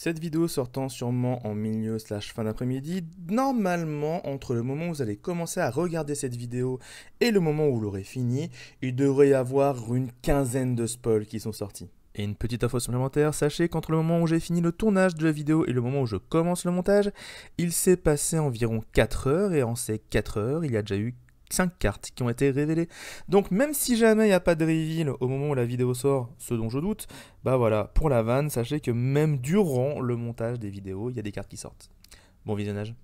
Cette vidéo sortant sûrement en milieu slash fin d'après-midi, normalement entre le moment où vous allez commencer à regarder cette vidéo et le moment où vous l'aurez fini, il devrait y avoir une quinzaine de spoils qui sont sortis. Et une petite info supplémentaire, sachez qu'entre le moment où j'ai fini le tournage de la vidéo et le moment où je commence le montage, il s'est passé environ 4 heures et en ces 4 heures, il y a déjà eu 5 cartes qui ont été révélées. Donc même si jamais il n'y a pas de reveal au moment où la vidéo sort, ce dont je doute, bah voilà, pour la vanne, sachez que même durant le montage des vidéos, il y a des cartes qui sortent. Bon visionnage.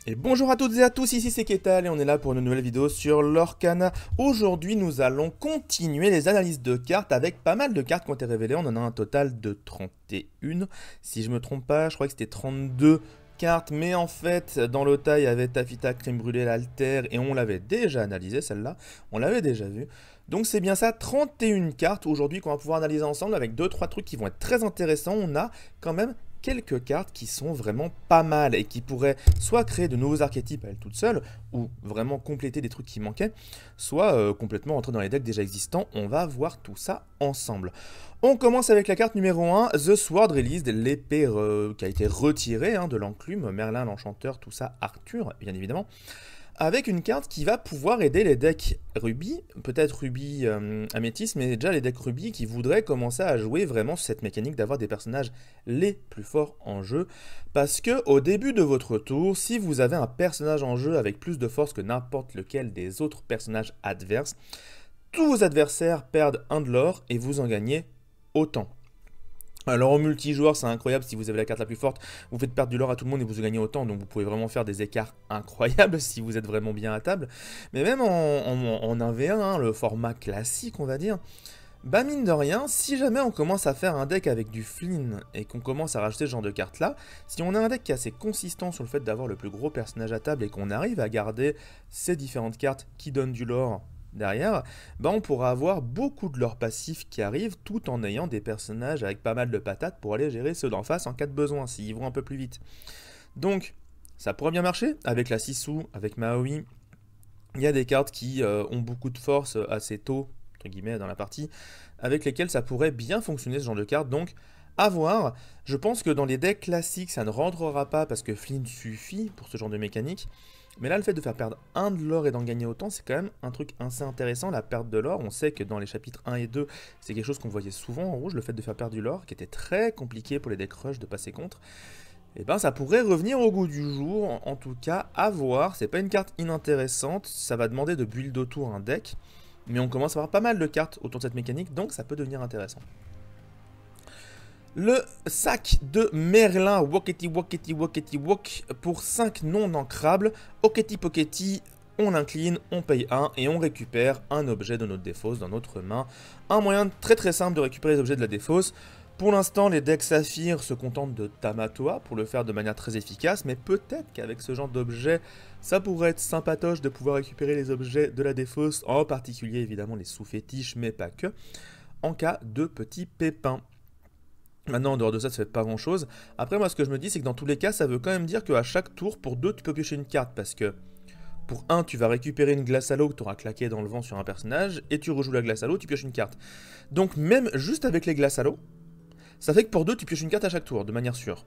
Et bonjour à toutes et à tous, ici c'est Ketal et on est là pour une nouvelle vidéo sur l'Orcana. Aujourd'hui nous allons continuer les analyses de cartes avec pas mal de cartes qui ont été révélées. On en a un total de 31. Si je me trompe pas, je crois que c'était 32 cartes. Mais en fait, dans le tas, il y avait Tafita, Crème Brûlée, l'Alter et on l'avait déjà analysé celle-là. On l'avait déjà vue. Donc c'est bien ça, 31 cartes aujourd'hui qu'on va pouvoir analyser ensemble avec 2-3 trucs qui vont être très intéressants. On a quand même quelques cartes qui sont vraiment pas mal et qui pourraient soit créer de nouveaux archétypes à elles toutes seules, ou vraiment compléter des trucs qui manquaient, soit complètement entrer dans les decks déjà existants. On va voir tout ça ensemble. On commence avec la carte numéro 1, The Sword Released, l'épée qui a été retirée de l'enclume, Merlin l'enchanteur, tout ça, Arthur, bien évidemment. Avec une carte qui va pouvoir aider les decks rubis, peut-être rubis améthyste, mais déjà les decks rubis qui voudraient commencer à jouer vraiment sur cette mécanique d'avoir des personnages les plus forts en jeu. Parce que au début de votre tour, si vous avez un personnage en jeu avec plus de force que n'importe lequel des autres personnages adverses, tous vos adversaires perdent un de l'or et vous en gagnez autant. Alors en multijoueur c'est incroyable, si vous avez la carte la plus forte, vous faites perdre du lore à tout le monde et vous gagnez autant, donc vous pouvez vraiment faire des écarts incroyables si vous êtes vraiment bien à table. Mais même en 1v1, le format classique on va dire, bah mine de rien, si jamais on commence à faire un deck avec du Flynn et qu'on commence à rajouter ce genre de cartes là, si on a un deck qui est assez consistant sur le fait d'avoir le plus gros personnage à table et qu'on arrive à garder ces différentes cartes qui donnent du lore derrière, bah on pourra avoir beaucoup de lore passif qui arrive tout en ayant des personnages avec pas mal de patates pour aller gérer ceux d'en face en cas de besoin, s'ils vont un peu plus vite. Donc, ça pourrait bien marcher avec la Sisu, avec Maui. Il y a des cartes qui ont beaucoup de force assez tôt, entre guillemets, dans la partie, avec lesquelles ça pourrait bien fonctionner ce genre de cartes. Donc, à voir. Je pense que dans les decks classiques, ça ne rentrera pas parce que Flynn suffit pour ce genre de mécanique. Mais là, le fait de faire perdre un de l'or et d'en gagner autant, c'est quand même un truc assez intéressant, la perte de l'or. On sait que dans les chapitres 1 et 2, c'est quelque chose qu'on voyait souvent en rouge, le fait de faire perdre du lore, qui était très compliqué pour les decks rush de passer contre. Et ben ça pourrait revenir au goût du jour, en tout cas, à voir. C'est pas une carte inintéressante, ça va demander de build autour un deck, mais on commence à avoir pas mal de cartes autour de cette mécanique, donc ça peut devenir intéressant. Le sac de Merlin, Wokety Wokety Wokety Wok, pour 5 non ancrables. Okety Pokety, on incline, on paye 1 et on récupère un objet de notre défausse dans notre main. Un moyen très simple de récupérer les objets de la défausse. Pour l'instant, les decks Saphir se contentent de Tamatoa pour le faire de manière très efficace, mais peut-être qu'avec ce genre d'objet, ça pourrait être sympatoche de pouvoir récupérer les objets de la défausse, en particulier évidemment les sous-fétiches, mais pas que, en cas de petits pépins. Maintenant, en dehors de ça, ça fait pas grand chose. Après, moi, ce que je me dis, c'est que dans tous les cas, ça veut quand même dire qu'à chaque tour, pour 2, tu peux piocher une carte. Parce que pour 1, tu vas récupérer une glace à l'eau que tu auras claqué dans le vent sur un personnage. Et tu rejoues la glace à l'eau, tu pioches une carte. Donc, même juste avec les glaces à l'eau, ça fait que pour 2, tu pioches une carte à chaque tour, de manière sûre.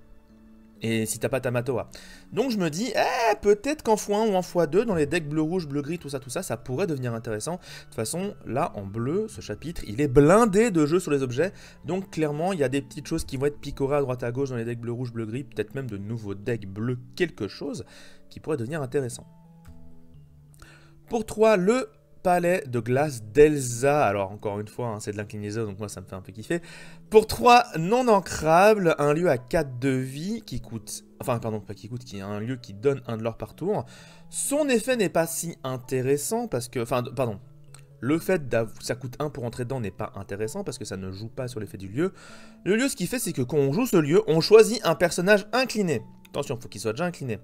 Et si t'as pas Tamatoa. Donc je me dis, peut-être qu'en x1 ou en x2, dans les decks bleu-rouge, bleu-gris, tout ça, ça pourrait devenir intéressant. De toute façon, là, en bleu, ce chapitre, il est blindé de jeux sur les objets. Donc clairement, il y a des petites choses qui vont être picorées à droite à gauche dans les decks bleu-rouge, bleu-gris, peut-être même de nouveaux decks bleu quelque chose, qui pourrait devenir intéressant. Pour 3, le palais de glace d'Elsa. Alors encore une fois, c'est de l'inclinaison, donc moi ça me fait un peu kiffer. Pour 3 non ancrables, un lieu à 4 de vie qui coûte... Enfin pardon, pas qui coûte, qui est un lieu qui donne un de l'or par tour. Son effet n'est pas si intéressant parce que... Enfin, pardon. Le fait que ça coûte 1 pour entrer dedans n'est pas intéressant parce que ça ne joue pas sur l'effet du lieu. Le lieu, ce qu'il fait, c'est que quand on joue ce lieu, on choisit un personnage incliné. Attention, il faut qu'il soit déjà incliné.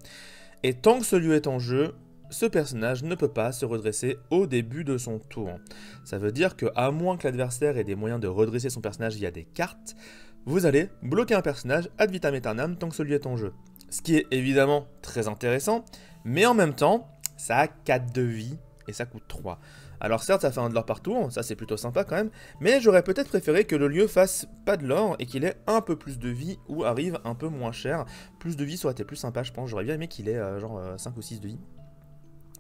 Et tant que ce lieu est en jeu, ce personnage ne peut pas se redresser au début de son tour. Ça veut dire que, à moins que l'adversaire ait des moyens de redresser son personnage via des cartes, vous allez bloquer un personnage ad vitam aeternam tant que celui est en jeu. Ce qui est évidemment très intéressant, mais en même temps, ça a 4 de vie et ça coûte 3. Alors certes, ça fait un de l'or par tour, ça c'est plutôt sympa quand même, mais j'aurais peut-être préféré que le lieu fasse pas de l'or et qu'il ait un peu plus de vie ou arrive un peu moins cher. Plus de vie, ça aurait été plus sympa, je pense. J'aurais bien aimé qu'il ait genre 5 ou 6 de vie.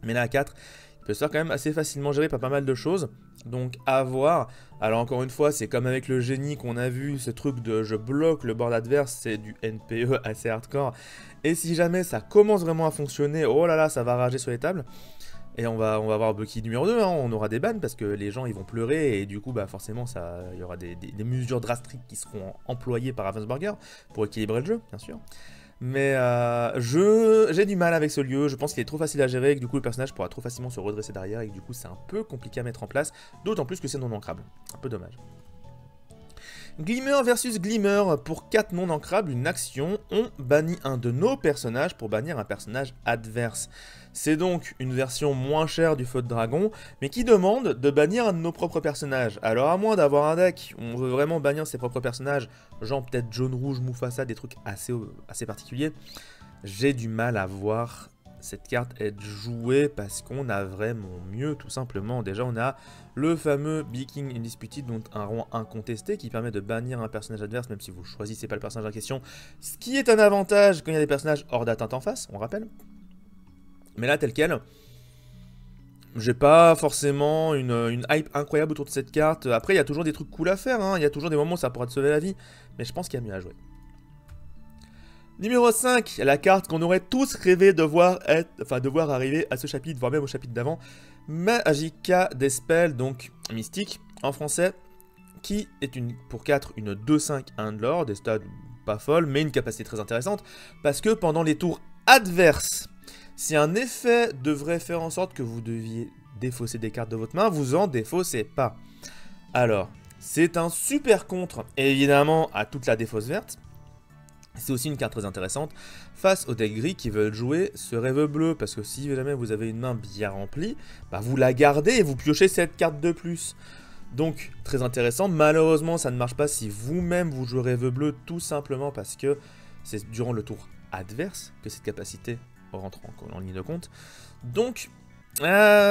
Mais là, à 4, il peut se faire quand même assez facilement gérer par pas mal de choses. Donc, à voir. Alors, encore une fois, c'est comme avec le génie qu'on a vu, ce truc de je bloque le board adverse, c'est du NPE assez hardcore. Et si jamais ça commence vraiment à fonctionner, oh là là, ça va rager sur les tables. Et on va avoir Bucky numéro 2, hein, on aura des bans parce que les gens ils vont pleurer et du coup bah forcément il y aura des mesures drastiques qui seront employées par Ravensburger pour équilibrer le jeu, bien sûr. Mais j'ai du mal avec ce lieu, je pense qu'il est trop facile à gérer et que du coup le personnage pourra trop facilement se redresser derrière et que du coup c'est un peu compliqué à mettre en place, d'autant plus que c'est non ancrable. Un peu dommage. Glimmer versus Glimmer, pour 4 non ancrables, une action, on bannit un de nos personnages pour bannir un personnage adverse. C'est donc une version moins chère du feu de dragon, mais qui demande de bannir un de nos propres personnages. Alors à moins d'avoir un deck où on veut vraiment bannir ses propres personnages, genre peut-être jaune, rouge, Mufasa, des trucs assez particuliers, j'ai du mal à voir cette carte être jouée parce qu'on a vraiment mieux tout simplement. Déjà on a le fameux Big King Undisputed, donc un roi incontesté qui permet de bannir un personnage adverse même si vous choisissez pas le personnage en question, ce qui est un avantage quand il y a des personnages hors d'atteinte en face, on rappelle. Mais là tel quel, j'ai pas forcément une hype incroyable autour de cette carte. Après il y a toujours des trucs cool à faire, hein. Il y a toujours des moments où ça pourra te sauver la vie, mais je pense qu'il y a mieux à jouer. Numéro 5, la carte qu'on aurait tous rêvé de voir arriver à ce chapitre, voire même au chapitre d'avant, Magicka Dispel, donc mystique en français, qui est pour 4 une 2-5 Handler, des stats pas folles, mais une capacité très intéressante, parce que pendant les tours adverses, si un effet devrait faire en sorte que vous deviez défausser des cartes de votre main, vous en défaussez pas. Alors, c'est un super contre, évidemment, à toute la défausse verte. C'est aussi une carte très intéressante face aux decks gris qui veulent jouer ce rêve bleu, parce que si jamais vous avez une main bien remplie, bah vous la gardez et vous piochez cette carte de plus. Donc très intéressant, malheureusement ça ne marche pas si vous-même vous jouez rêve bleu, tout simplement parce que c'est durant le tour adverse que cette capacité rentre en ligne de compte. Donc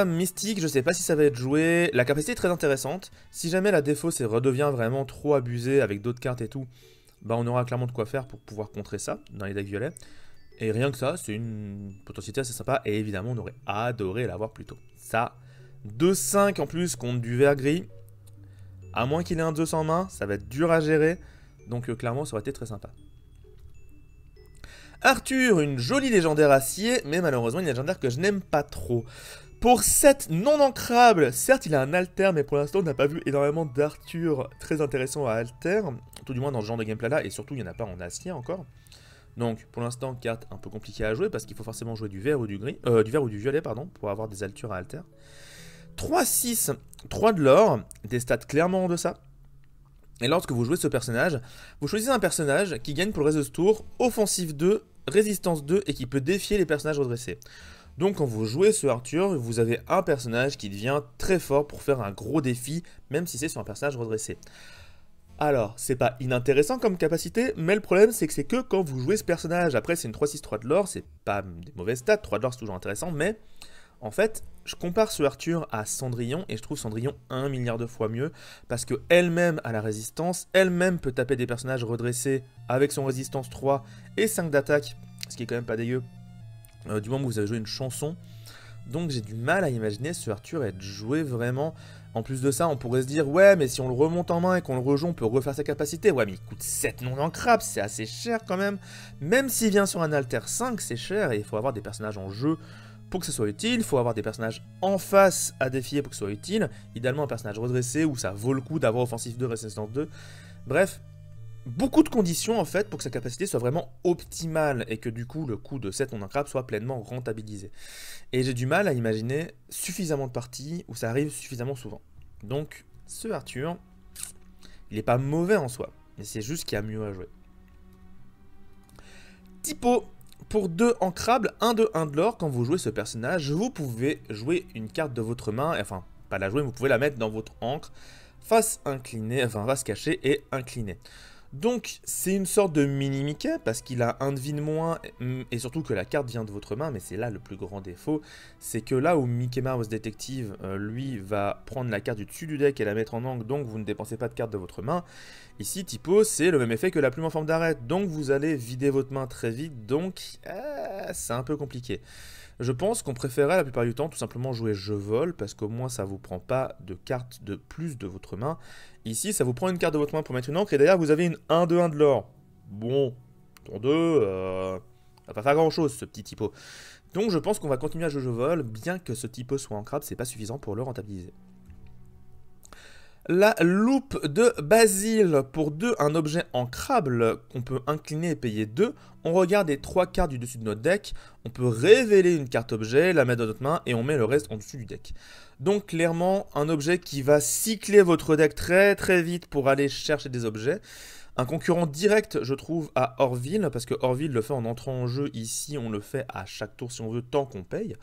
Mystique, je sais pas si ça va être joué, la capacité est très intéressante, si jamais la défausse redevient vraiment trop abusée avec d'autres cartes et tout, bah on aura clairement de quoi faire pour pouvoir contrer ça dans les decks violets. Et rien que ça, c'est une potentialité assez sympa. Et évidemment, on aurait adoré l'avoir plus tôt. Ça, 2-5 en plus contre du vert gris. À moins qu'il ait un 200 en main, ça va être dur à gérer. Donc clairement, ça aurait été très sympa. Arthur, une jolie légendaire acier, mais malheureusement une légendaire que je n'aime pas trop. Pour 7 non ancrables, certes il a un alter, mais pour l'instant on n'a pas vu énormément d'Arthur très intéressant à alter, tout du moins dans ce genre de gameplay là, et surtout il n'y en a pas en acier encore. Donc pour l'instant, carte un peu compliquée à jouer, parce qu'il faut forcément jouer du vert ou du violet, pardon, pour avoir des altures à alter. 3-6, 3 de l'or, des stats clairement en deçà. Et lorsque vous jouez ce personnage, vous choisissez un personnage qui gagne pour le reste de ce tour, offensive 2, résistance 2, et qui peut défier les personnages redressés. Donc quand vous jouez ce Arthur, vous avez un personnage qui devient très fort pour faire un gros défi, même si c'est sur un personnage redressé. Alors, c'est pas inintéressant comme capacité, mais le problème c'est que c'est que quand vous jouez ce personnage. Après c'est une 3-6, 3 de l'or, c'est pas des mauvaises stats, 3 de l'or c'est toujours intéressant, mais en fait, je compare ce Arthur à Cendrillon, et je trouve Cendrillon 1 milliard de fois mieux, parce qu'elle-même a la résistance, elle-même peut taper des personnages redressés avec son résistance 3 et 5 d'attaque, ce qui est quand même pas dégueu. Du moment où vous avez joué une chanson. Donc j'ai du mal à imaginer ce Arthur être joué vraiment. En plus de ça, on pourrait se dire, ouais, mais si on le remonte en main et qu'on le rejoue, on peut refaire sa capacité. Ouais, mais il coûte 7 non ancrables, c'est assez cher quand même. Même s'il vient sur un alter 5, c'est cher, et il faut avoir des personnages en jeu pour que ce soit utile. Il faut avoir des personnages en face à défier pour que ce soit utile. Idéalement un personnage redressé où ça vaut le coup d'avoir offensif 2, résistance 2. Bref. Beaucoup de conditions en fait pour que sa capacité soit vraiment optimale et que du coup le coût de 7 non ancrables soit pleinement rentabilisé. Et j'ai du mal à imaginer suffisamment de parties où ça arrive suffisamment souvent. Donc ce Arthur, il n'est pas mauvais en soi, mais c'est juste qu'il y a mieux à jouer. Typo, pour 2 ancrables, 1 de 1 de l'or, quand vous jouez ce personnage, vous pouvez jouer une carte de votre main, enfin pas la jouer, mais vous pouvez la mettre dans votre encre, face inclinée, enfin face cachée et inclinée. Donc c'est une sorte de mini Mickey parce qu'il a un de vie de moins et surtout que la carte vient de votre main, mais c'est là le plus grand défaut, c'est que là où Mickey Mouse Detective lui va prendre la carte du dessus du deck et la mettre en angle, donc vous ne dépensez pas de carte de votre main, ici Typo c'est le même effet que la plume en forme d'arête, donc vous allez vider votre main très vite, donc c'est un peu compliqué. Je pense qu'on préférerait la plupart du temps tout simplement jouer je vole parce qu'au moins ça vous prend pas de cartes de plus de votre main. Ici ça vous prend une carte de votre main pour mettre une encre et derrière vous avez une 1-2-1 de l'or. Bon, tour 2, ça va pas faire grand chose ce petit typo. Donc je pense qu'on va continuer à jouer je vole, bien que ce typo soit ancrable, c'est pas suffisant pour le rentabiliser. La loupe de Basile. Pour 2, un objet ancrable qu'on peut incliner et payer 2. On regarde les 3 cartes du dessus de notre deck. On peut révéler une carte objet, la mettre dans notre main et on met le reste en dessous du deck. Donc clairement, un objet qui va cycler votre deck très très vite pour aller chercher des objets. Un concurrent direct, je trouve, à Orville, parce que Orville le fait en entrant en jeu. Ici, on le fait à chaque tour si on veut, tant qu'on paye.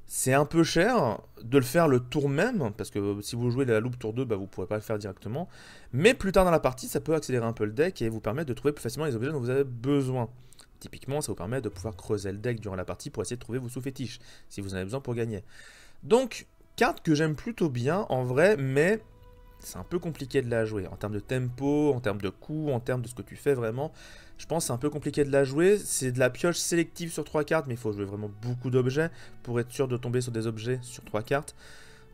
C'est un peu cher de le faire le tour même, parce que si vous jouez la loupe tour 2, bah, vous ne pourrez pas le faire directement. Mais plus tard dans la partie, ça peut accélérer un peu le deck et vous permettre de trouver plus facilement les objets dont vous avez besoin. Typiquement, ça vous permet de pouvoir creuser le deck durant la partie pour essayer de trouver vos sous-fétiches, si vous en avez besoin pour gagner. Donc, carte que j'aime plutôt bien en vrai, mais c'est un peu compliqué de la jouer. En termes de tempo, en termes de coût, en termes de ce que tu fais vraiment, je pense que c'est un peu compliqué de la jouer. C'est de la pioche sélective sur 3 cartes, mais il faut jouer vraiment beaucoup d'objets pour être sûr de tomber sur des objets sur 3 cartes.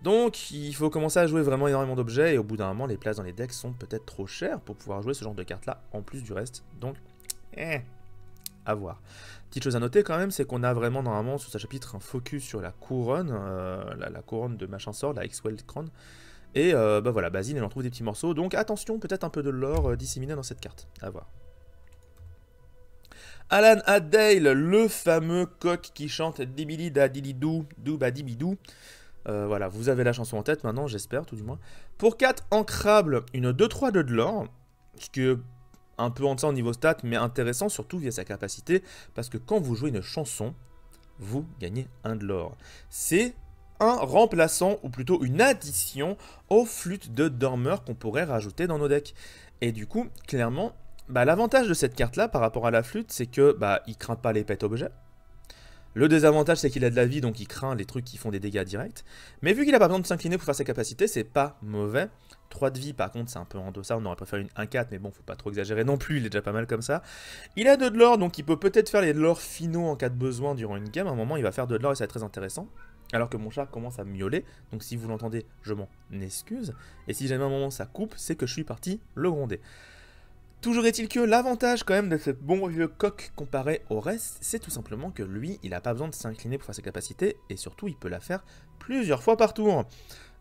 Donc il faut commencer à jouer vraiment énormément d'objets, et au bout d'un moment, les places dans les decks sont peut-être trop chères pour pouvoir jouer ce genre de cartes-là, en plus du reste. Donc, à voir. Petite chose à noter quand même, c'est qu'on a vraiment normalement sur ce chapitre un focus sur la couronne, la couronne de machin sort, la X-Weld Crown. Et bah voilà, Basile, il en trouve des petits morceaux, donc attention, peut-être un peu de lore disséminé dans cette carte, à voir. Alan Adale, le fameux coq qui chante Dibili da Dilidou, Douba Dibidou. Voilà, vous avez la chanson en tête maintenant, j'espère, tout du moins. Pour 4 ancrables, une 2-3 de l'or, ce qui est un peu en deçà au niveau stat, mais intéressant surtout via sa capacité, parce que quand vous jouez une chanson, vous gagnez 1 de l'or. C'est un remplaçant, ou plutôt une addition, aux flûtes de dormeur qu'on pourrait rajouter dans nos decks. Et du coup, clairement, bah, l'avantage de cette carte-là par rapport à la flûte, c'est que bah, il craint pas les pet objets. Le désavantage, c'est qu'il a de la vie, donc il craint les trucs qui font des dégâts directs. Mais vu qu'il a pas besoin de s'incliner pour faire ses capacités, c'est pas mauvais. 3 de vie, par contre, c'est un peu en deçà. On aurait préféré une 1-4, mais bon, faut pas trop exagérer non plus, il est déjà pas mal comme ça. Il a 2 de l'or, donc il peut peut-être faire les lore finaux en cas de besoin durant une game. À un moment, il va faire 2 de l'or et ça va être très intéressant. Alors que mon chat commence à miauler, donc si vous l'entendez, je m'en excuse. Et si jamais à un moment ça coupe, c'est que je suis parti le gronder. Toujours est-il que l'avantage quand même de ce bon vieux coq comparé au reste, c'est tout simplement que lui, il n'a pas besoin de s'incliner pour faire ses capacités, et surtout il peut la faire plusieurs fois par tour.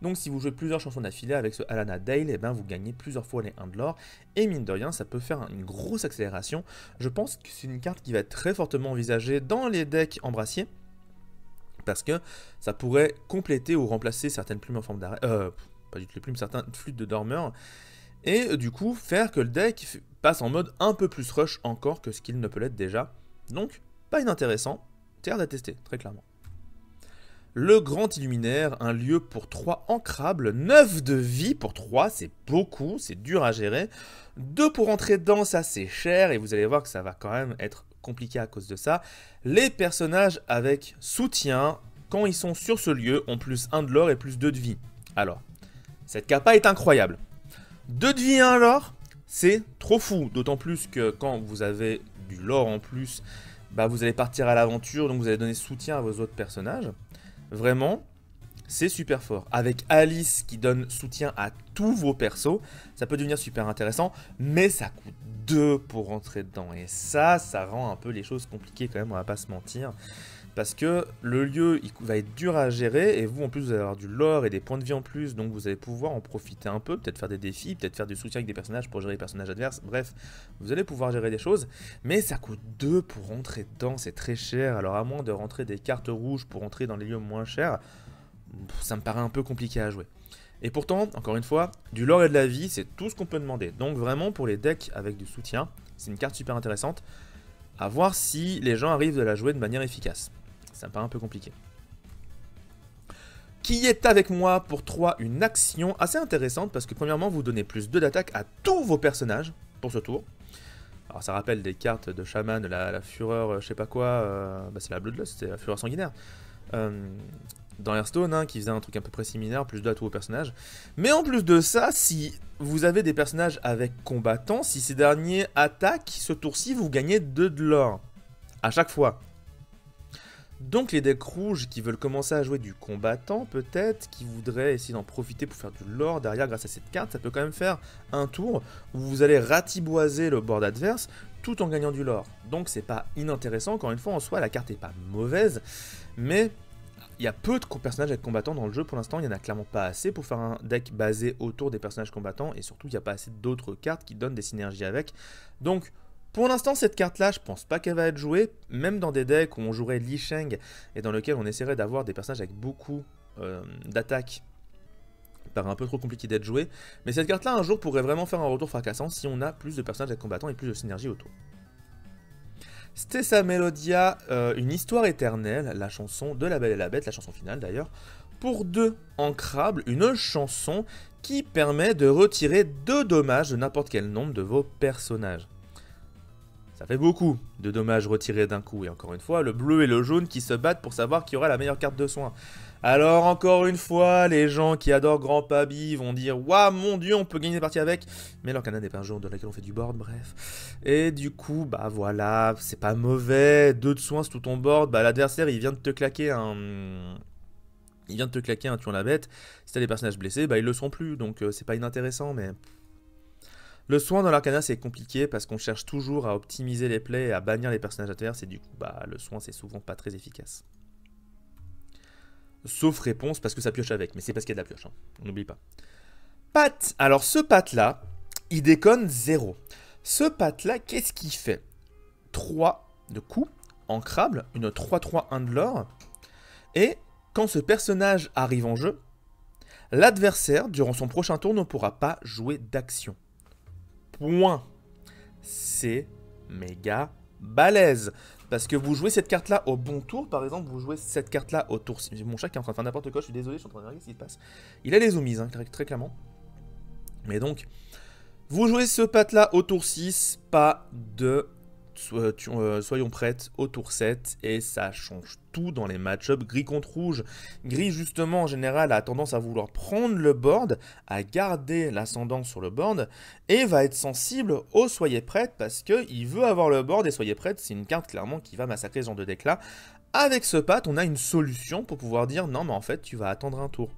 Donc si vous jouez plusieurs chansons d'affilée avec ce Alan Adale, et ben vous gagnez plusieurs fois les 1 de l'or, et mine de rien, ça peut faire une grosse accélération. Je pense que c'est une carte qui va être très fortement envisagée dans les decks embrassiers, parce que ça pourrait compléter ou remplacer certaines plumes en forme d'arrêt, pas du tout les plumes, certaines flûtes de dormeur, et du coup faire que le deck passe en mode un peu plus rush encore que ce qu'il ne peut l'être déjà. Donc, pas inintéressant, terre à tester, très clairement. Le Grand Illuminaire, un lieu pour 3 ancrables, 9 de vie pour 3, c'est beaucoup, c'est dur à gérer. 2 pour entrer dedans, ça c'est cher, et vous allez voir que ça va quand même être compliqué à cause de ça. Les personnages avec soutien, quand ils sont sur ce lieu, ont plus 1 de l'or et plus 2 de vie. Alors, cette capa est incroyable. 2 de vie et 1 l'or, c'est trop fou. D'autant plus que quand vous avez du lore en plus, bah vous allez partir à l'aventure, donc vous allez donner soutien à vos autres personnages. Vraiment, c'est super fort. Avec Alice qui donne soutien à tous vos persos, ça peut devenir super intéressant, mais ça coûte 2 pour rentrer dedans. Et ça rend un peu les choses compliquées quand même, on va pas se mentir. Parce que le lieu, il va être dur à gérer, et vous en plus vous allez avoir du lore et des points de vie en plus, donc vous allez pouvoir en profiter un peu, peut-être faire des défis, peut-être faire du soutien avec des personnages pour gérer les personnages adverses, bref, vous allez pouvoir gérer des choses, mais ça coûte 2 pour rentrer dedans, c'est très cher, alors à moins de rentrer des cartes rouges pour rentrer dans les lieux moins chers, ça me paraît un peu compliqué à jouer. Et pourtant, encore une fois, du lore et de la vie, c'est tout ce qu'on peut demander, donc vraiment pour les decks avec du soutien, c'est une carte super intéressante, à voir si les gens arrivent à la jouer de manière efficace. Ça me paraît un peu compliqué. Qui est avec moi pour 3, une action assez intéressante parce que premièrement vous donnez plus 2 d'attaque à tous vos personnages. pour ce tour. Alors ça rappelle des cartes de chaman, la fureur, je sais pas quoi, bah c'est la Bloodlust, c'est la fureur sanguinaire. Dans Hearthstone, hein, qui faisait un truc à peu près similaire, plus 2 à tous vos personnages. Mais en plus de ça, si vous avez des personnages avec combattants, si ces derniers attaquent, ce tour-ci, vous gagnez 2 de l'or. À chaque fois. Donc les decks rouges qui veulent commencer à jouer du combattant, peut-être, qui voudraient essayer d'en profiter pour faire du lore derrière grâce à cette carte, ça peut quand même faire un tour où vous allez ratiboiser le board adverse tout en gagnant du lore. Donc c'est pas inintéressant, encore une fois, en soi, la carte est pas mauvaise, mais il y a peu de personnages avec combattants dans le jeu pour l'instant, il n'y en a clairement pas assez pour faire un deck basé autour des personnages combattants, et surtout il n'y a pas assez d'autres cartes qui donnent des synergies avec. Donc pour l'instant, cette carte-là, je pense pas qu'elle va être jouée, même dans des decks où on jouerait Li Sheng et dans lequel on essaierait d'avoir des personnages avec beaucoup d'attaques. Ça paraît un peu trop compliqué d'être joué, mais cette carte-là, un jour, pourrait vraiment faire un retour fracassant si on a plus de personnages avec combattants et plus de synergie autour. Stessa Melodia, une histoire éternelle, la chanson de La Belle et la Bête, la chanson finale d'ailleurs, pour 2 ancrables, une chanson qui permet de retirer 2 dommages de n'importe quel nombre de vos personnages. Ça fait beaucoup de dommages retirés d'un coup, et encore une fois, le bleu et le jaune qui se battent pour savoir qui aura la meilleure carte de soin. Alors encore une fois, les gens qui adorent Grand Pabi vont dire « Waouh, mon dieu, on peut gagner des parties avec !» Mais l'Orcana n'est pas un jeu dans lequel on fait du board, bref. Et du coup, bah voilà, c'est pas mauvais, 2 de soin sur tout ton board, bah l'adversaire il vient de te claquer un... Il vient de te claquer un tuant la bête, si t'as des personnages blessés, bah ils le sont plus, donc c'est pas inintéressant, mais... Le soin dans l'Arcana c'est compliqué parce qu'on cherche toujours à optimiser les plays et à bannir les personnages adverses et du coup bah le soin c'est souvent pas très efficace. Sauf réponse parce que ça pioche avec, mais c'est parce qu'il y a de la pioche, hein. On n'oublie pas. Pat, alors ce Pat là, il déconne 0. Ce Pat là, qu'est-ce qu'il fait? 3 de coups, ancrable, une 3-3 1 de l'or, et quand ce personnage arrive en jeu, l'adversaire durant son prochain tour ne pourra pas jouer d'action. Point. C'est méga balèze. Parce que vous jouez cette carte-là au bon tour, par exemple, vous jouez cette carte-là au tour... Mon chat qui est en train de faire n'importe quoi, je suis désolé, je suis en train de regarder ce qui se passe. Il a les zoomies, hein, très clairement. Mais donc, vous jouez ce Pat-là au tour 6, pas de... soyons prêtes au tour 7 et ça change tout dans les match-ups gris contre rouge. Gris justement en général a tendance à vouloir prendre le board, à garder l'ascendant sur le board et va être sensible au soyez prête parce qu'il veut avoir le board et soyez prête c'est une carte clairement qui va massacrer ce genre de deck là. Avec ce Pat on a une solution pour pouvoir dire non mais en fait tu vas attendre un tour.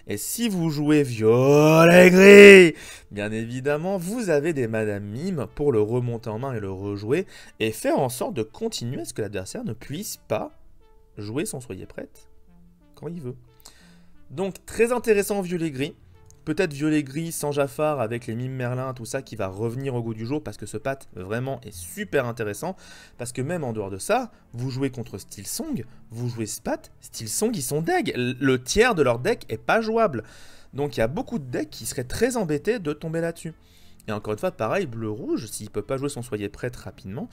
Et si vous jouez violet gris, bien évidemment, vous avez des Madame Mime pour le remonter en main et le rejouer, et faire en sorte de continuer à ce que l'adversaire ne puisse pas jouer son soyez prête quand il veut. Donc très intéressant violet gris. Peut-être violet gris sans Jafar avec les mimes Merlin, tout ça qui va revenir au goût du jour parce que ce Pat vraiment est super intéressant. Parce que même en dehors de ça, vous jouez contre Steelsong, vous jouez ce Pat, Steelsong ils sont deg. Le tiers de leur deck est pas jouable. Donc il y a beaucoup de decks qui seraient très embêtés de tomber là-dessus. Et encore une fois, pareil, bleu-rouge, s'il peut pas jouer son soyez prête rapidement,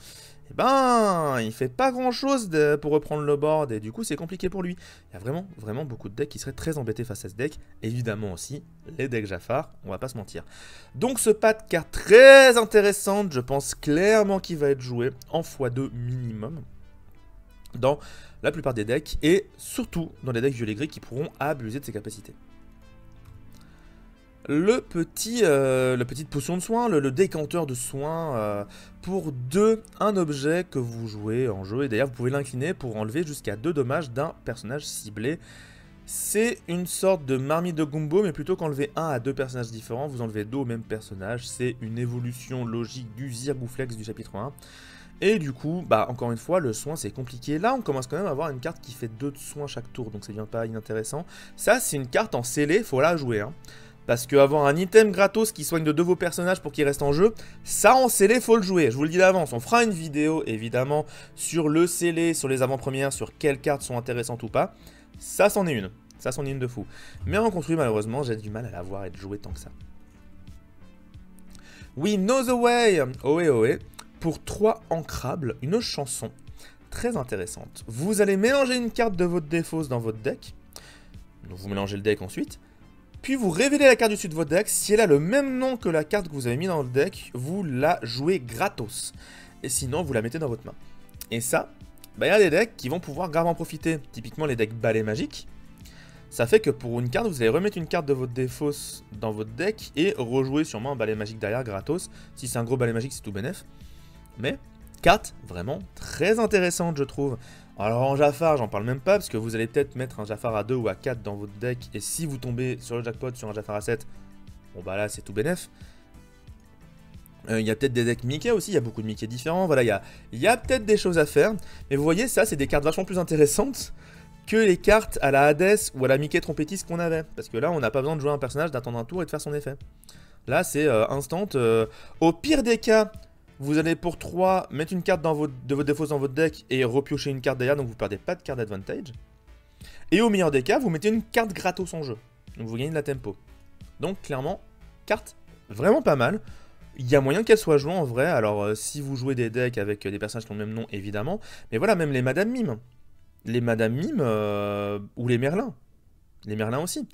eh ben, il fait pas grand-chose pour reprendre le board, et du coup, c'est compliqué pour lui. Il y a vraiment beaucoup de decks qui seraient très embêtés face à ce deck. Évidemment aussi, les decks Jafar, on va pas se mentir. Donc ce Pat, carte très intéressante, je pense clairement qu'il va être joué en x2 minimum dans la plupart des decks, et surtout dans les decks violet-gris qui pourront abuser de ses capacités. La petite potion de soin, le décanteur de soin pour 2, un objet que vous jouez en jeu. Et d'ailleurs, vous pouvez l'incliner pour enlever jusqu'à 2 dommages d'un personnage ciblé. C'est une sorte de marmite de Gumbo, mais plutôt qu'enlever 1 à 2 personnages différents, vous enlevez 2 au même personnage. C'est une évolution logique du Zirgouflex du chapitre 1. Et du coup, bah encore une fois, le soin c'est compliqué. Là, on commence quand même à avoir une carte qui fait 2 de soin chaque tour, donc ça devient pas inintéressant. Ça, c'est une carte en scellé, faut la jouer, hein. Parce qu'avoir un item gratos qui soigne de 2 vos personnages pour qu'ils restent en jeu, ça en scellé, faut le jouer. Je vous le dis d'avance, on fera une vidéo évidemment sur le scellé, sur les avant-premières, sur quelles cartes sont intéressantes ou pas. Ça c'en est une, de fou. Mais en construit malheureusement, j'ai du mal à la voir être jouée tant que ça. We Know The Way, ohé ohé, pour 3 ancrables, une chanson très intéressante. Vous allez mélanger une carte de votre défausse dans votre deck, donc vous mélangez le deck ensuite. Puis vous révélez la carte du dessus de votre deck. Si elle a le même nom que la carte que vous avez mis dans le deck, vous la jouez gratos. Et sinon, vous la mettez dans votre main. Et ça, bah, y a des decks qui vont pouvoir grave en profiter. Typiquement les decks balai magique. Ça fait que pour une carte, vous allez remettre une carte de votre défausse dans votre deck et rejouer sûrement un balai magique derrière gratos. Si c'est un gros balai magique, c'est tout bénef. Mais, carte vraiment très intéressante, je trouve. Alors en Jafar, j'en parle même pas, parce que vous allez peut-être mettre un Jafar à 2 ou à 4 dans votre deck. Et si vous tombez sur le jackpot sur un Jafar à 7, bon bah là c'est tout bénef. Il y a peut-être des decks Mickey aussi, il y a beaucoup de Mickey différents. Voilà, il y a peut-être des choses à faire. Mais vous voyez, ça c'est des cartes vachement plus intéressantes que les cartes à la Hades ou à la Mickey trompettiste qu'on avait. Parce que là, on n'a pas besoin de jouer un personnage, d'attendre un tour et de faire son effet. Là, c'est instant. Au pire des cas, vous allez pour 3 mettre une carte de votre défausse dans votre deck et repiocher une carte derrière, donc vous perdez pas de carte d'advantage. Et au meilleur des cas, vous mettez une carte gratos en jeu. Donc vous gagnez de la tempo. Donc clairement, carte vraiment pas mal. Il y a moyen qu'elle soit jouée en vrai. Alors si vous jouez des decks avec des personnages qui ont le même nom, évidemment. Mais voilà, même les Madame Mime. Les Madame Mime ou les Merlins. Les Merlins aussi.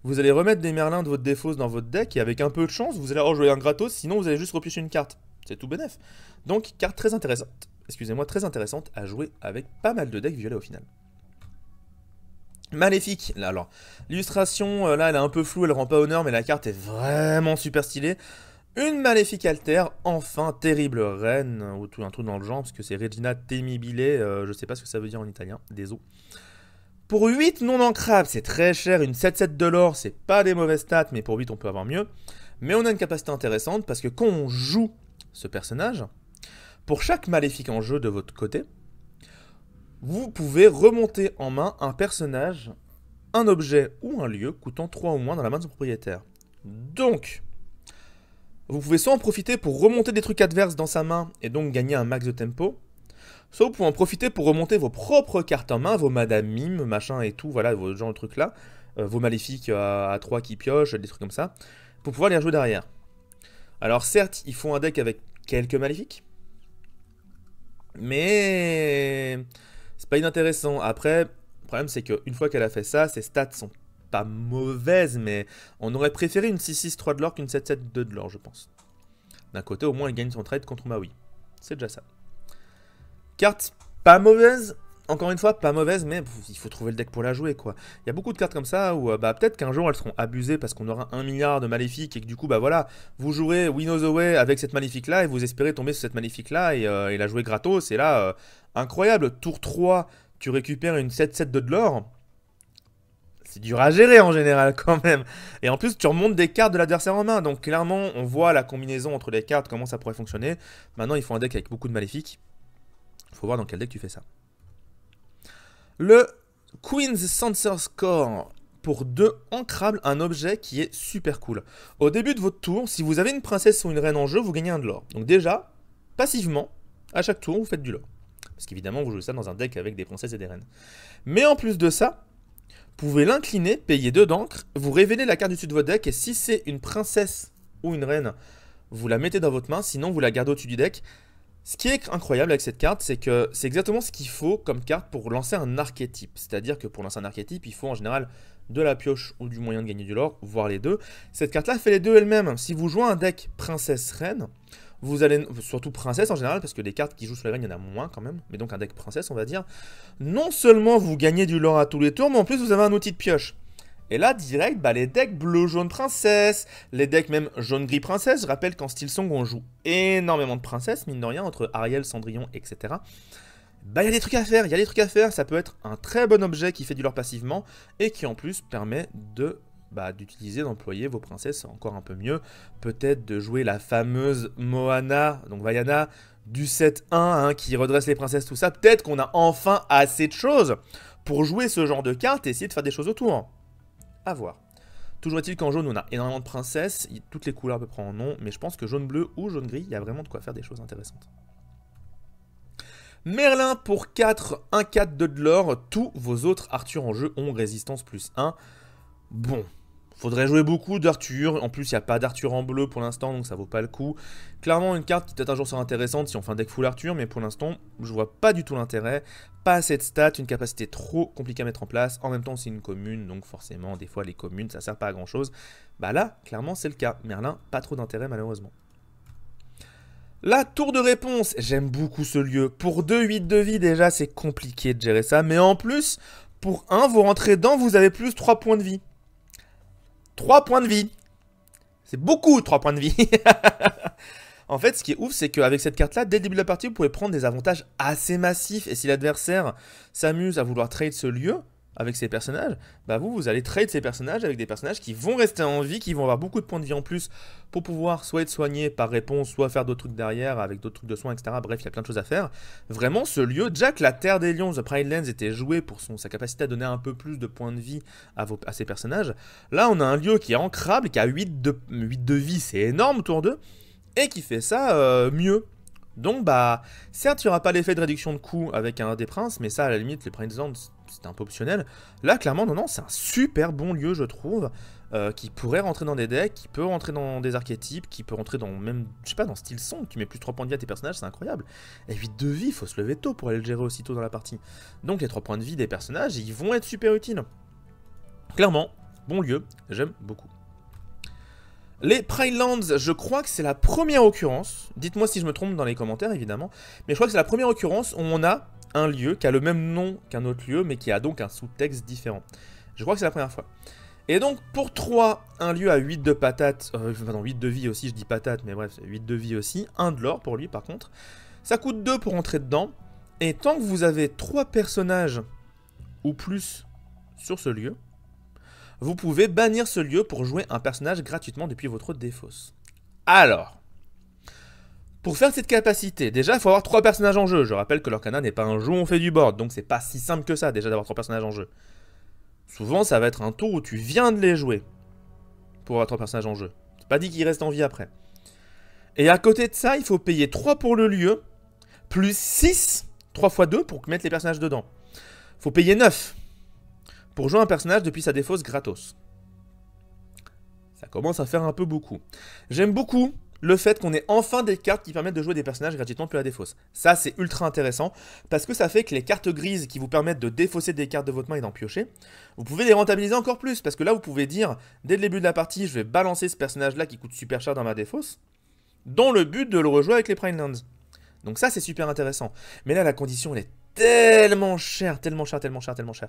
Vous allez remettre des Merlins de votre défausse dans votre deck et avec un peu de chance, vous allez rejouer un gratos, sinon vous allez juste repiocher une carte. C'est tout bénef. Donc, carte très intéressante. Excusez-moi, très intéressante à jouer avec pas mal de decks violets au final. Maléfique. Là, alors, l'illustration, là, elle est un peu floue, elle rend pas honneur, mais la carte est vraiment super stylée. Une Maléfique Alter, enfin, terrible reine, ou tout un truc dans le genre, parce que c'est Regina Temibile, je sais pas ce que ça veut dire en italien, désolé. Pour 8 non ancrables, c'est très cher, une 7-7 de l'or, c'est pas des mauvaises stats, mais pour 8 on peut avoir mieux. Mais on a une capacité intéressante, parce que quand on joue ce personnage, pour chaque Maléfique en jeu de votre côté, vous pouvez remonter en main un personnage, un objet ou un lieu coûtant 3 ou moins dans la main de son propriétaire. Donc, vous pouvez soit en profiter pour remonter des trucs adverses dans sa main et donc gagner un max de tempo, soit vous pouvez en profiter pour remonter vos propres cartes en main, vos Madame Mime, machin et tout, voilà, vos genre de trucs là, vos Maléfiques à 3 qui piochent, des trucs comme ça, pour pouvoir les rejouer derrière. Alors certes, il faut un deck avec quelques Maléfiques, mais c'est pas inintéressant. Après, le problème c'est qu'une fois qu'elle a fait ça, ses stats sont pas mauvaises, mais on aurait préféré une 6-6 3 de l'or qu'une 7-7 2 de l'or, je pense. D'un côté, au moins, elle gagne son trade contre Maui. C'est déjà ça. Carte pas mauvaise, encore une fois, pas mauvaise, mais il faut trouver le deck pour la jouer, quoi. Il y a beaucoup de cartes comme ça où bah, peut-être qu'un jour elles seront abusées parce qu'on aura 1 milliard de maléfiques et que du coup, bah voilà, vous jouerez Win of the Way avec cette maléfique là et vous espérez tomber sur cette maléfique là et la jouer gratos. Et là, incroyable, tour 3, tu récupères une 7-7 de l'or. C'est dur à gérer en général quand même. Et en plus, tu remontes des cartes de l'adversaire en main. Donc clairement, on voit la combinaison entre les cartes, comment ça pourrait fonctionner. Maintenant, il faut un deck avec beaucoup de maléfiques. Il faut voir dans quel deck tu fais ça. Le Queen's Censer Score. Pour 2 ancrables, un objet qui est super cool. Au début de votre tour, si vous avez une princesse ou une reine en jeu, vous gagnez un de l'or. Donc déjà, passivement, à chaque tour, vous faites du l'or. Parce qu'évidemment, vous jouez ça dans un deck avec des princesses et des reines. Mais en plus de ça, vous pouvez l'incliner, payer 2 d'encre, vous révélez la carte du dessus de votre deck, et si c'est une princesse ou une reine, vous la mettez dans votre main, sinon vous la gardez au-dessus du deck. Ce qui est incroyable avec cette carte, c'est que c'est exactement ce qu'il faut comme carte pour lancer un archétype. C'est-à-dire que pour lancer un archétype, il faut en général de la pioche ou du moyen de gagner du lore, voire les deux. Cette carte-là fait les deux elle-même. Si vous jouez un deck princesse-reine, vous allez, surtout princesse en général, parce que les cartes qui jouent sur les reines, il y en a moins quand même, mais donc un deck princesse, on va dire, non seulement vous gagnez du lore à tous les tours, mais en plus vous avez un outil de pioche. Et là, direct, bah, les decks bleu-jaune princesse, les decks même jaune-gris princesse, je rappelle qu'en Steel Song, on joue énormément de princesses, mine de rien, entre Ariel, Cendrillon, etc. Bah, il y a des trucs à faire, ça peut être un très bon objet qui fait du lore passivement, et qui en plus permet de... d'utiliser, d'employer vos princesses encore un peu mieux. Peut-être de jouer la fameuse Moana, donc Vaiana, du set 1, hein, qui redresse les princesses, tout ça. Peut-être qu'on a enfin assez de choses pour jouer ce genre de cartes et essayer de faire des choses autour. À voir. Toujours est-il qu'en jaune, on a énormément de princesses, toutes les couleurs à peu près en ont, mais je pense que jaune-bleu ou jaune-gris, il y a vraiment de quoi faire des choses intéressantes. Merlin pour 4, 1-4 de l'or, tous vos autres Arthur en jeu ont résistance plus 1. Bon, Faudrait jouer beaucoup d'Arthur. En plus, il n'y a pas d'Arthur en bleu pour l'instant, donc ça vaut pas le coup. Clairement, une carte qui peut-être un jour sera intéressante si on fait un deck full Arthur, mais pour l'instant, je vois pas du tout l'intérêt. Pas assez de stats, une capacité trop compliquée à mettre en place. En même temps, c'est une commune, donc forcément, des fois, les communes, ça sert pas à grand chose. Bah là, clairement, c'est le cas. Merlin, pas trop d'intérêt, malheureusement. La tour de réponse, j'aime beaucoup ce lieu. Pour 2, 8 de vie, déjà, c'est compliqué de gérer ça. Mais en plus, pour 1, vous rentrez dedans, vous avez plus 3 points de vie. 3 points de vie. C'est beaucoup, 3 points de vie. En fait, ce qui est ouf, c'est qu'avec cette carte-là, dès le début de la partie, vous pouvez prendre des avantages assez massifs. Et si l'adversaire s'amuse à vouloir trade ce lieu avec ses personnages, bah vous allez trade ces personnages avec des personnages qui vont rester en vie, qui vont avoir beaucoup de points de vie en plus pour pouvoir soit être soignés par réponse, soit faire d'autres trucs derrière avec d'autres trucs de soins, etc. Bref, il y a plein de choses à faire. Vraiment, ce lieu, déjà que la Terre des Lions, The Pride Lands, était joué pour sa capacité à donner un peu plus de points de vie à ses personnages, là, on a un lieu qui est ancrable, qui a 8 de vie, c'est énorme autour d'eux, et qui fait ça mieux. Donc, bah, certes, il n'y aura pas l'effet de réduction de coût avec un des princes, mais ça, à la limite, les Prince Lands, c'était un peu optionnel. Là, clairement, non, c'est un super bon lieu, je trouve, qui pourrait rentrer dans des decks, qui peut rentrer dans des archétypes, qui peut rentrer dans même, je sais pas, dans style son, tu mets plus 3 points de vie à tes personnages, c'est incroyable. Et 8 de vie, il faut se lever tôt pour aller le gérer aussitôt dans la partie. Donc, les 3 points de vie des personnages, ils vont être super utiles. Clairement, bon lieu, j'aime beaucoup. Les Pride Lands, je crois que c'est la première occurrence, dites-moi si je me trompe dans les commentaires évidemment, mais je crois que c'est la première occurrence où on a un lieu qui a le même nom qu'un autre lieu, mais qui a donc un sous-texte différent. Je crois que c'est la première fois. Et donc pour 3, un lieu à 8 de patates, pardon, 8 de vie aussi, je dis patate, mais bref, 8 de vie aussi, 1 de l'or pour lui par contre. Ça coûte 2 pour entrer dedans, et tant que vous avez 3 personnages ou plus sur ce lieu, vous pouvez bannir ce lieu pour jouer un personnage gratuitement depuis votre défausse. Alors, pour faire cette capacité, déjà il faut avoir 3 personnages en jeu. Je rappelle que l'Orcana n'est pas un jeu où on fait du board, donc c'est pas si simple que ça déjà d'avoir 3 personnages en jeu. Souvent ça va être un tour où tu viens de les jouer pour avoir 3 personnages en jeu. C'est pas dit qu'ils restent en vie après. Et à côté de ça, il faut payer 3 pour le lieu, plus 6, 3 x 2 pour mettre les personnages dedans. Faut payer 9. Pour jouer un personnage depuis sa défausse gratos. Ça commence à faire un peu beaucoup. J'aime beaucoup le fait qu'on ait enfin des cartes qui permettent de jouer des personnages gratuitement depuis la défausse. Ça, c'est ultra intéressant, parce que ça fait que les cartes grises qui vous permettent de défausser des cartes de votre main et d'en piocher, vous pouvez les rentabiliser encore plus, parce que là, vous pouvez dire, dès le début de la partie, je vais balancer ce personnage-là qui coûte super cher dans ma défausse, dans le but de le rejouer avec les Pride Lands. Donc ça, c'est super intéressant. Mais là, la condition, elle est tellement cher, tellement cher, tellement cher, tellement cher.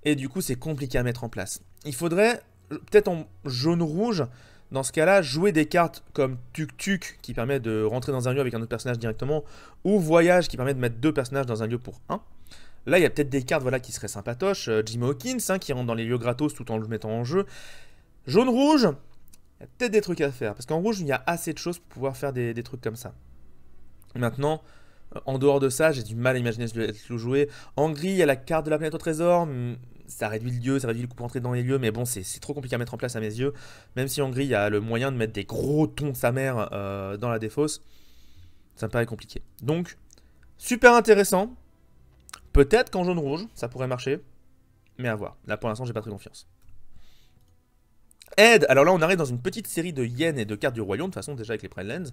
Et du coup, c'est compliqué à mettre en place. Il faudrait, peut-être en jaune-rouge, dans ce cas-là, jouer des cartes comme Tuk-Tuk, qui permet de rentrer dans un lieu avec un autre personnage directement, ou Voyage, qui permet de mettre 2 personnages dans un lieu pour 1. Là, il y a peut-être des cartes voilà, qui seraient sympatoches. Jimmy Hawkins, qui rentre dans les lieux gratos tout en le mettant en jeu. Jaune-rouge, il y a peut-être des trucs à faire, parce qu'en rouge, il y a assez de choses pour pouvoir faire des trucs comme ça. Maintenant, en dehors de ça, j'ai du mal à imaginer le jouer. En gris, il y a la carte de la planète au trésor. Ça réduit le lieu, ça réduit le coup pour entrer dans les lieux, mais bon, c'est trop compliqué à mettre en place à mes yeux. Même si en gris, il y a le moyen de mettre des gros tons sa mère dans la défausse, ça me paraît compliqué. Donc, super intéressant. Peut-être qu'en jaune-rouge, ça pourrait marcher, mais à voir. Là, pour l'instant, j'ai pas très confiance. Aide, alors là, on arrive dans une petite série de yens et de cartes du royaume, de toute façon, déjà avec les Pride Lands.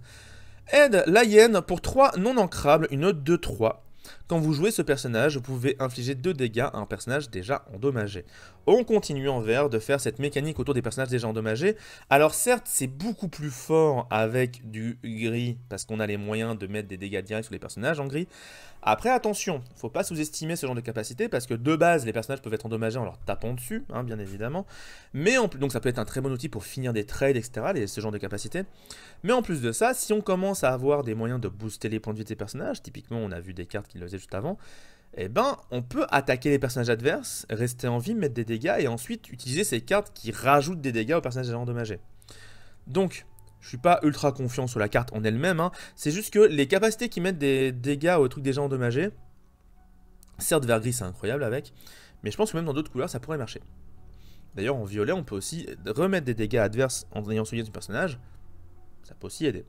Aide, la hyène, pour 3 non ancrables, une 2-3. Quand vous jouez ce personnage, vous pouvez infliger 2 dégâts à un personnage déjà endommagé. On continue en vert de faire cette mécanique autour des personnages déjà endommagés. Alors certes, c'est beaucoup plus fort avec du gris, parce qu'on a les moyens de mettre des dégâts directs sur les personnages en gris. Après, attention, faut pas sous-estimer ce genre de capacité, parce que de base, les personnages peuvent être endommagés en leur tapant dessus, hein, bien évidemment. Mais donc ça peut être un très bon outil pour finir des trades, etc., ce genre de capacité. Mais en plus de ça, si on commence à avoir des moyens de booster les points de vie de ces personnages, typiquement on a vu des cartes qui le faisaient juste avant, eh ben on peut attaquer les personnages adverses, rester en vie, mettre des dégâts, et ensuite utiliser ces cartes qui rajoutent des dégâts aux personnages déjà endommagés. Donc, je suis pas ultra confiant sur la carte en elle-même, hein. C'est juste que les capacités qui mettent des dégâts aux trucs déjà endommagés, certes vert gris c'est incroyable avec, mais je pense que même dans d'autres couleurs ça pourrait marcher. D'ailleurs en violet on peut aussi remettre des dégâts adverses en ayant souillé du personnage, ça peut aussi aider.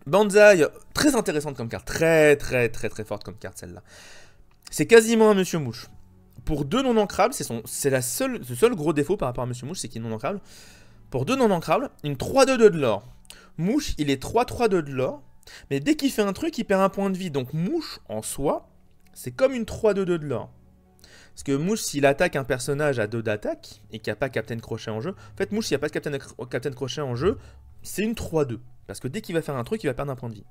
Banzai, très intéressante comme carte, très forte comme carte celle-là. C'est quasiment un Monsieur Mouche. pour 2 non ancrables, c'est le seul gros défaut par rapport à Monsieur Mouche, c'est qu'il est non ancrable. Pour 2 non ancrables, une 3-2 de l'or. Mouche, il est 3-3-2 de l'or, mais dès qu'il fait un truc, il perd un point de vie. Donc Mouche, en soi, c'est comme une 3-2-2 de l'or. Parce que Mouche, s'il attaque un personnage à 2 d'attaque, et qu'il n'y a pas Captain Crochet en jeu, en fait, Mouche, s'il n'y a pas Captain Crochet en jeu, c'est une 3-2. Parce que dès qu'il va faire un truc, il va perdre un point de vie.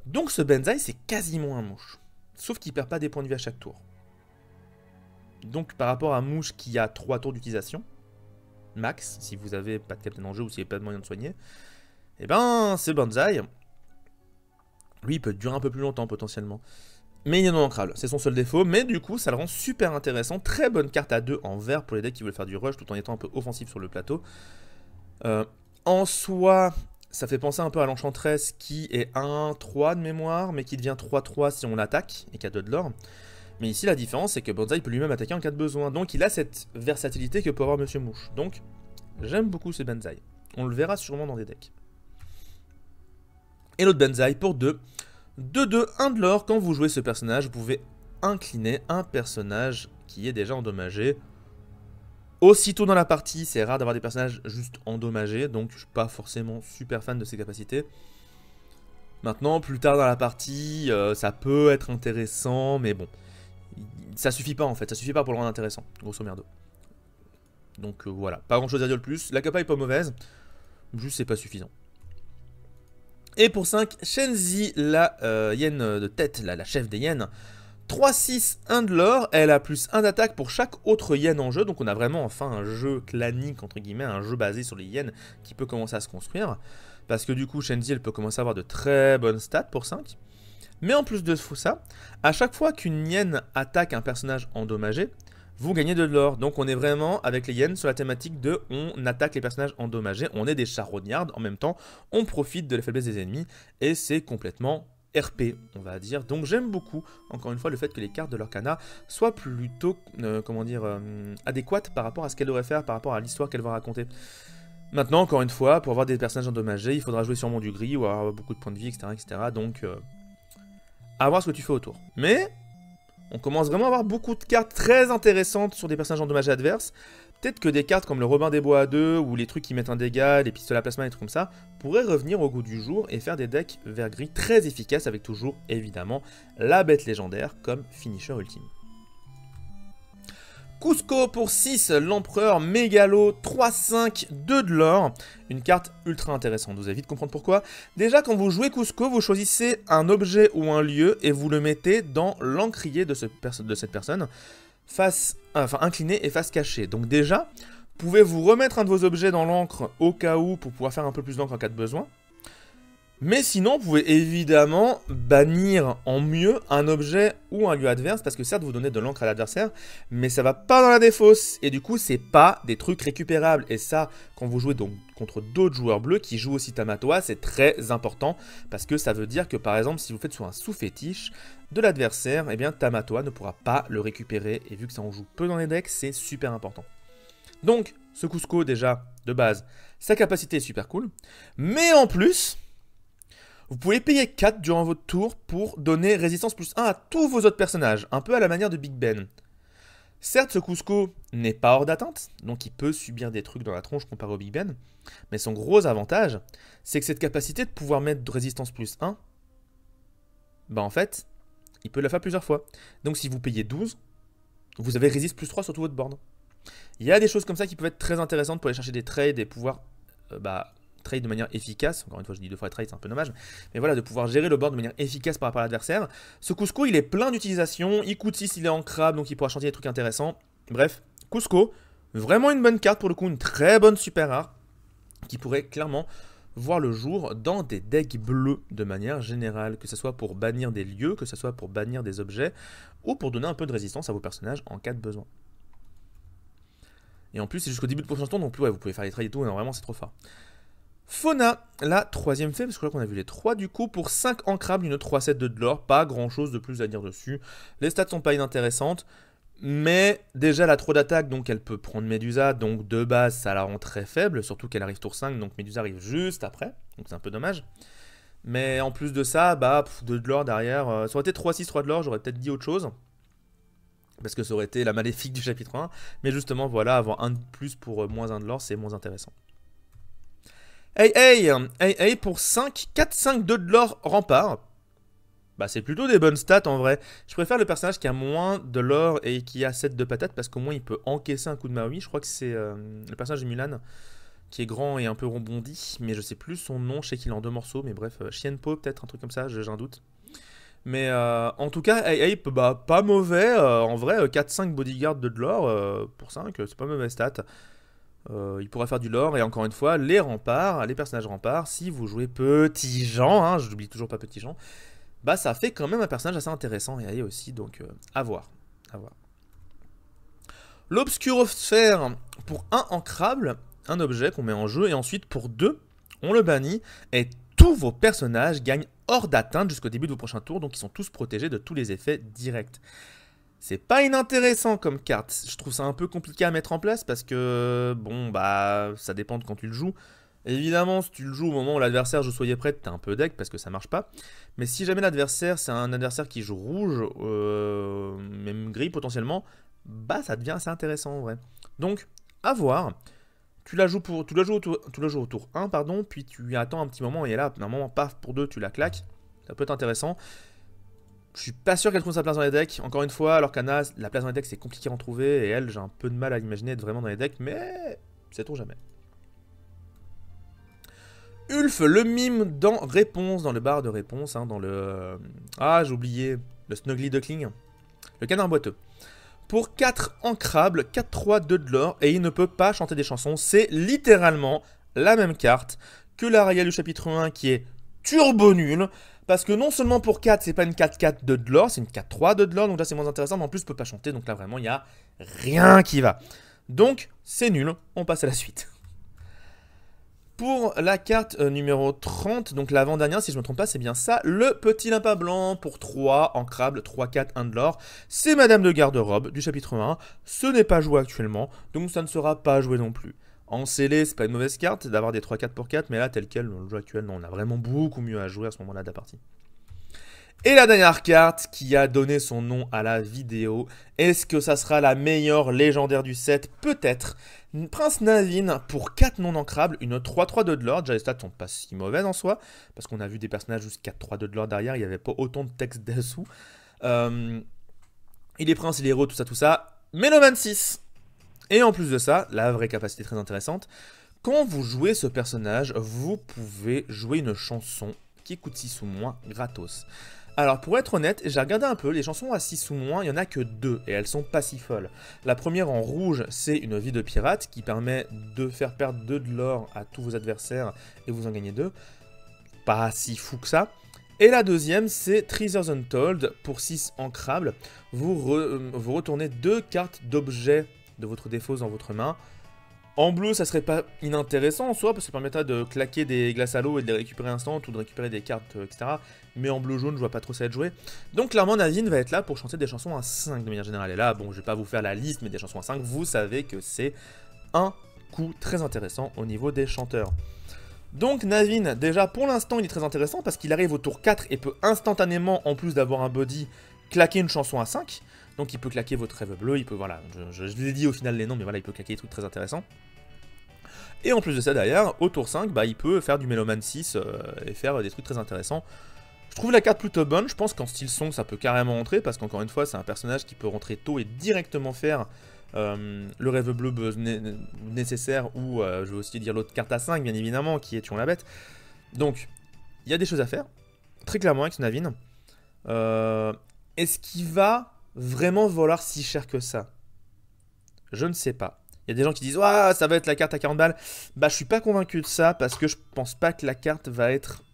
Donc ce Banzai, c'est quasiment un Mouche. Sauf qu'il ne perd pas des points de vie à chaque tour. Donc par rapport à Mouche qui a 3 tours d'utilisation, max, si vous n'avez pas de Captain en jeu ou si vous n'avez pas de moyen de soigner, et ben ce Banzai, lui il peut durer un peu plus longtemps potentiellement. Mais il est non ancrable, c'est son seul défaut, mais du coup ça le rend super intéressant. Très bonne carte à 2 en vert pour les decks qui veulent faire du rush tout en étant un peu offensif sur le plateau. En soi, ça fait penser un peu à l'Enchantress qui est 1-3 de mémoire, mais qui devient 3-3 si on l'attaque et qui a 2 de l'or. Mais ici, la différence, c'est que Banzai peut lui-même attaquer en cas de besoin. Donc, il a cette versatilité que peut avoir Monsieur Mouche. Donc, j'aime beaucoup ce Banzai. On le verra sûrement dans des decks. Et l'autre Banzai pour 2. 2-2, 1 de l'or. Quand vous jouez ce personnage, vous pouvez incliner un personnage qui est déjà endommagé. Aussitôt dans la partie, c'est rare d'avoir des personnages juste endommagés. Donc, je ne suis pas forcément super fan de ses capacités. Maintenant, plus tard dans la partie, ça peut être intéressant, mais bon. Ça suffit pas en fait, ça suffit pas pour le rendre intéressant, grosso merdo. Donc voilà, pas grand chose à dire de plus. La capa est pas mauvaise, juste c'est pas suffisant. Et pour 5, Shenzi, la hyène de tête, la chef des hyènes. 3-6, 1 de l'or, elle a plus 1 d'attaque pour chaque autre hyène en jeu. Donc on a vraiment enfin un jeu clanique, entre guillemets, un jeu basé sur les hyènes qui peut commencer à se construire. Parce que du coup, Shenzi, elle peut commencer à avoir de très bonnes stats pour 5. Mais en plus de ça, à chaque fois qu'une hyène attaque un personnage endommagé, vous gagnez de l'or. Donc on est vraiment avec les hyènes sur la thématique de on attaque les personnages endommagés, on est des charognards, en même temps on profite de la faiblesse des ennemis et c'est complètement RP on va dire. Donc j'aime beaucoup encore une fois le fait que les cartes de l'Orcana soient plutôt adéquates par rapport à ce qu'elle devrait faire, par rapport à l'histoire qu'elle va raconter. Maintenant encore une fois, pour avoir des personnages endommagés, il faudra jouer sûrement du gris ou avoir beaucoup de points de vie, etc. Donc à voir ce que tu fais autour. Mais on commence vraiment à avoir beaucoup de cartes très intéressantes sur des personnages endommagés adverses. Peut-être que des cartes comme le Robin des Bois à 2 ou les trucs qui mettent un dégât, les pistolets à plasma et des trucs comme ça, pourraient revenir au goût du jour et faire des decks vert-gris très efficaces avec toujours évidemment la bête légendaire comme finisher ultime. Kuzco pour 6, l'empereur mégalo, 3-5, 2 de l'or. Une carte ultra intéressante, vous allez vite comprendre pourquoi. Déjà, quand vous jouez Kuzco, vous choisissez un objet ou un lieu et vous le mettez dans l'encrier de cette personne, incliné et face cachée. Donc déjà, pouvez-vous remettre un de vos objets dans l'encre au cas où pour pouvoir faire un peu plus d'encre en cas de besoin. Mais sinon, vous pouvez évidemment bannir en mieux un objet ou un lieu adverse, parce que certes, vous donnez de l'encre à l'adversaire, mais ça va pas dans la défausse, et du coup, c'est pas des trucs récupérables. Et ça, quand vous jouez donc contre d'autres joueurs bleus qui jouent aussi Tamatoa, c'est très important, parce que ça veut dire que, par exemple, si vous faites sur un sous-fétiche de l'adversaire, eh bien, Tamatoa ne pourra pas le récupérer, et vu que ça en joue peu dans les decks, c'est super important. Donc, ce Kuzco, déjà, de base, sa capacité est super cool, mais en plus... vous pouvez payer 4 durant votre tour pour donner résistance plus 1 à tous vos autres personnages, un peu à la manière de Big Ben. Certes, ce Kuzco n'est pas hors d'atteinte, donc il peut subir des trucs dans la tronche comparé au Big Ben, mais son gros avantage, c'est que cette capacité de pouvoir mettre de résistance plus 1, bah en fait, il peut la faire plusieurs fois. Donc si vous payez 12, vous avez résiste plus 3 sur tout votre board. Il y a des choses comme ça qui peuvent être très intéressantes pour aller chercher des trades et pouvoir... trade de manière efficace, encore une fois je dis 2 fois trade, c'est un peu dommage, mais voilà, de pouvoir gérer le board de manière efficace par rapport à l'adversaire. Ce Kuzco, il est plein d'utilisation, il coûte 6, il est ancrable, donc il pourra chanter des trucs intéressants. Bref, Kuzco, vraiment une bonne carte pour le coup, une très bonne super rare, qui pourrait clairement voir le jour dans des decks bleus de manière générale, que ce soit pour bannir des lieux, que ce soit pour bannir des objets, ou pour donner un peu de résistance à vos personnages en cas de besoin. Et en plus, c'est jusqu'au début de prochain tour, donc ouais, vous pouvez faire les trades et tout, non, vraiment c'est trop fort. Fauna, la troisième fée, parce que là qu'on a vu les 3 du coup, pour 5 ancrables, une 3-7 de l'or, pas grand chose de plus à dire dessus. Les stats sont pas inintéressantes, mais déjà elle a trop d'attaque, donc elle peut prendre Médusa, donc de base ça la rend très faible, surtout qu'elle arrive tour 5, donc Médusa arrive juste après, donc c'est un peu dommage. Mais en plus de ça, 2 de l'or derrière, ça aurait été 3-6, 3 de l'or, j'aurais peut-être dit autre chose. Parce que ça aurait été la maléfique du chapitre 1. Mais justement, voilà, avoir un de plus pour moins 1 de l'or, c'est moins intéressant. Hey, pour 5, 4, 5, 2 de l'or rempart. Bah, c'est plutôt des bonnes stats en vrai. Je préfère le personnage qui a moins de l'or et qui a 7 de patates parce qu'au moins il peut encaisser un coup de Maui. Je crois que c'est le personnage de Mulan qui est grand et un peu rebondi. Mais je sais plus son nom, je sais qu'il est en 2 morceaux. Mais bref, Xianpo peut-être, un truc comme ça, j'ai un doute. Mais en tout cas, bah, pas mauvais. En vrai, 4-5 bodyguards de l'or pour 5, c'est pas mauvais stat. Il pourra faire du lore et encore une fois, les remparts, les personnages remparts, si vous jouez Petit Jean, hein, je n'oublie toujours pas Petit Jean, bah ça fait quand même un personnage assez intéressant et aussi, donc à voir. L'obscurosphère, pour 1 ancrable, un objet qu'on met en jeu, et ensuite pour 2, on le bannit, et tous vos personnages gagnent hors d'atteinte jusqu'au début de vos prochains tours, donc ils sont tous protégés de tous les effets directs. C'est pas inintéressant comme carte, je trouve ça un peu compliqué à mettre en place parce que, bon, bah, ça dépend de quand tu le joues. Évidemment, si tu le joues au moment où l'adversaire joue Soyez prête, t'as un peu deck parce que ça marche pas. Mais si jamais l'adversaire, c'est un adversaire qui joue rouge, même gris potentiellement, bah ça devient assez intéressant en vrai. Donc, à voir. Tu la joues au tour 1, pardon, puis tu attends un petit moment et là, un moment, paf, pour 2, tu la claques. Ça peut être intéressant. Je suis pas sûr qu'elle trouve sa place dans les decks. Encore une fois, alors qu'Anna, la place dans les decks, c'est compliqué à en trouver. Et elle, j'ai un peu de mal à l'imaginer être vraiment dans les decks, mais sait-on jamais. Ulf, le mime dans Réponse, dans le bar de Réponse, hein, dans le... Ah, j'ai oublié, le Snuggly Duckling. Le canard boiteux. Pour 4 ancrables, 4-3, 2 de l'or, et il ne peut pas chanter des chansons. C'est littéralement la même carte que l'Aria du chapitre 1 qui est turbo nul. Parce que non seulement pour 4, c'est pas une 4-4 de l'or, c'est une 4-3 de l'or, donc là c'est moins intéressant, mais en plus je peux pas chanter, donc là vraiment il n'y a rien qui va. Donc c'est nul, on passe à la suite. Pour la carte numéro 30, donc l'avant-dernière, si je ne me trompe pas, c'est bien ça, le petit lapin blanc pour 3 ancrables, 3-4, 1 de l'or. C'est Madame de Garde-Robe du chapitre 1, ce n'est pas joué actuellement, donc ça ne sera pas joué non plus. En scellé, c'est pas une mauvaise carte d'avoir des 3-4 pour 4, mais là, tel quel, dans le jeu actuel, non, on a vraiment beaucoup mieux à jouer à ce moment-là de la partie. Et la dernière carte qui a donné son nom à la vidéo, est-ce que ça sera la meilleure légendaire du set? Peut-être. Prince Naveen pour 4 non ancrables, une 3-3 de l'or. Déjà les stats sont pas si mauvaises en soi, parce qu'on a vu des personnages jusqu'à 3 de l'or derrière, il n'y avait pas autant de texte dessous. Il est prince, il est héros, tout ça. Mais le 26. Et en plus de ça, la vraie capacité très intéressante, quand vous jouez ce personnage, vous pouvez jouer une chanson qui coûte 6 ou moins gratos. Alors pour être honnête, j'ai regardé un peu, les chansons à 6 ou moins, il n'y en a que 2 et elles sont pas si folles. La première en rouge, c'est une vie de pirate qui permet de faire perdre 2 de l'or à tous vos adversaires et vous en gagnez 2. Pas si fou que ça. Et la deuxième, c'est Treasures Untold pour 6 ancrables. Vous retournez 2 cartes d'objets de votre défausse dans votre main. En bleu, ça serait pas inintéressant en soi, parce que ça permettra de claquer des glaces à l'eau et de les récupérer instant, ou de récupérer des cartes, etc. Mais en bleu-jaune, je vois pas trop ça être joué. Donc clairement, Naveen va être là pour chanter des chansons à 5 de manière générale. Et là, bon, je vais pas vous faire la liste, mais des chansons à 5, vous savez que c'est un coup très intéressant au niveau des chanteurs. Donc Naveen, déjà pour l'instant, il est très intéressant, parce qu'il arrive au tour 4 et peut instantanément, en plus d'avoir un body, claquer une chanson à 5. Donc il peut claquer votre rêve bleu, il peut, voilà, je vous ai dit au final les noms, mais voilà, il peut claquer des trucs très intéressants. Et en plus de ça, derrière, au tour 5, bah, il peut faire du Meloman 6 et faire des trucs très intéressants. Je trouve la carte plutôt bonne, je pense qu'en style song, ça peut carrément rentrer, parce qu'encore une fois, c'est un personnage qui peut rentrer tôt et directement faire le rêve bleu nécessaire, ou je vais aussi dire l'autre carte à 5, bien évidemment, qui est Tuons la bête. Donc, il y a des choses à faire, très clairement avec ce Naveen. Est-ce qu'il va vraiment valoir si cher que ça? Je ne sais pas. Il y a des gens qui disent « Ouah, ça va être la carte à 40 balles ». Bah, je suis pas convaincu de ça, parce que je pense pas que la carte va être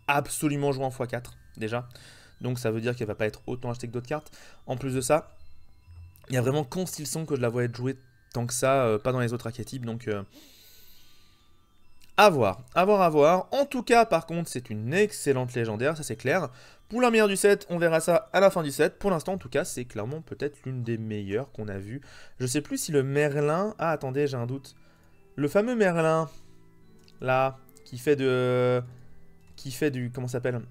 absolument jouée en x4, déjà. Donc ça veut dire qu'elle va pas être autant achetée que d'autres cartes. En plus de ça, il y a vraiment qu'en style son que je la vois être jouée tant que ça, pas dans les autres archétypes, donc... À voir, à voir, à voir. En tout cas, par contre, c'est une excellente légendaire, ça c'est clair. Pour la meilleure du set, on verra ça à la fin du set. Pour l'instant, en tout cas, c'est clairement peut-être l'une des meilleures qu'on a vues. Je sais plus si le Merlin... Ah, attendez, j'ai un doute. Le fameux Merlin, là, qui fait du... Comment ça s'appelle?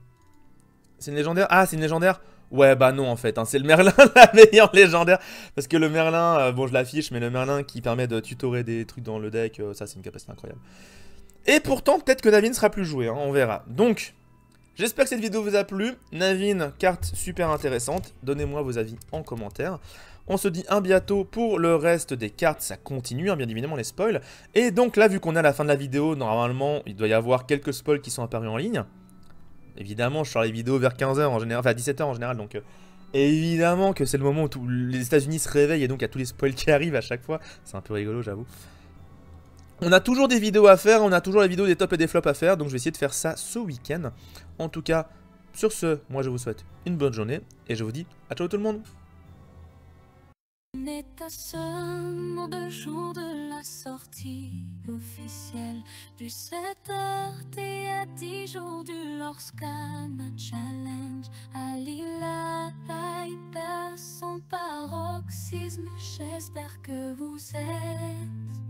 C'est une légendaire? Ah, c'est une légendaire Ouais, bah non, en fait, hein, c'est le Merlin, la meilleure légendaire. Parce que le Merlin, bon, je l'affiche, mais le Merlin qui permet de tutorer des trucs dans le deck, ça, c'est une capacité incroyable. Et pourtant, peut-être que Navine sera plus joué, hein, on verra. Donc, j'espère que cette vidéo vous a plu. Navine, carte super intéressante. Donnez-moi vos avis en commentaire. On se dit à bientôt pour le reste des cartes, ça continue, hein, bien évidemment les spoils. Et donc là, vu qu'on est à la fin de la vidéo, normalement, il doit y avoir quelques spoils qui sont apparus en ligne. Évidemment, je sors les vidéos vers 15 h en général, enfin 17 h en général, donc évidemment que c'est le moment où les États-Unis se réveillent et donc il y a tous les spoils qui arrivent à chaque fois. C'est un peu rigolo, j'avoue. On a toujours des vidéos à faire, on a toujours les vidéos des tops et des flops à faire, donc je vais essayer de faire ça ce week-end. En tout cas, sur ce, moi je vous souhaite une bonne journée et je vous dis à ciao tout le monde. On est à seulement 2 jours de la sortie officielle du 7h et à 10 jours du Lordscan Challenge. Ali la hyper son paroxysme, j'espère que vous êtes